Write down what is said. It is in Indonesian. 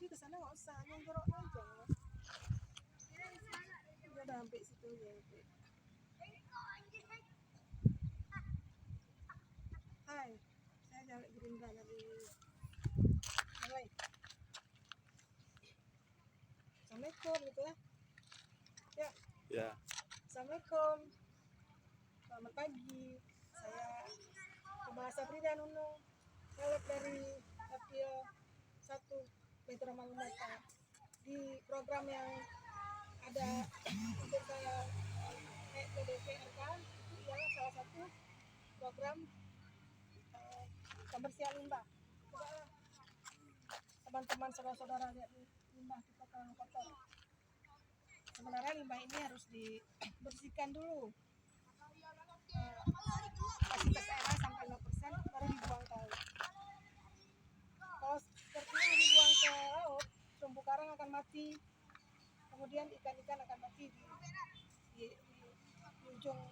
Jadi ke sana nggak usah, yang jorok aja. Udah sampai situ ya. Hai, saya dari Gerindra dari Malai. Assalamualaikum gitu ya. Ya. Ya. Assalamualaikum. Selamat pagi. Saya Bahasa Frida Nunung. Saya dari Kapil 1 Metro Mangunata. Di program yang ada untuk saya naik ke DPRK, itu ialah salah satu program pembersihan limbah. Coba teman-teman saudara-saudara lihat limbah kita terlalu kotor. Sebenarnya limbah ini harus dibersihkan dulu, kapasitas airnya sampai 5% baru dibuang ke laut. Kalau seperti ini dibuang ke laut, terumbu karang akan mati, kemudian ikan-ikan akan mati di ujung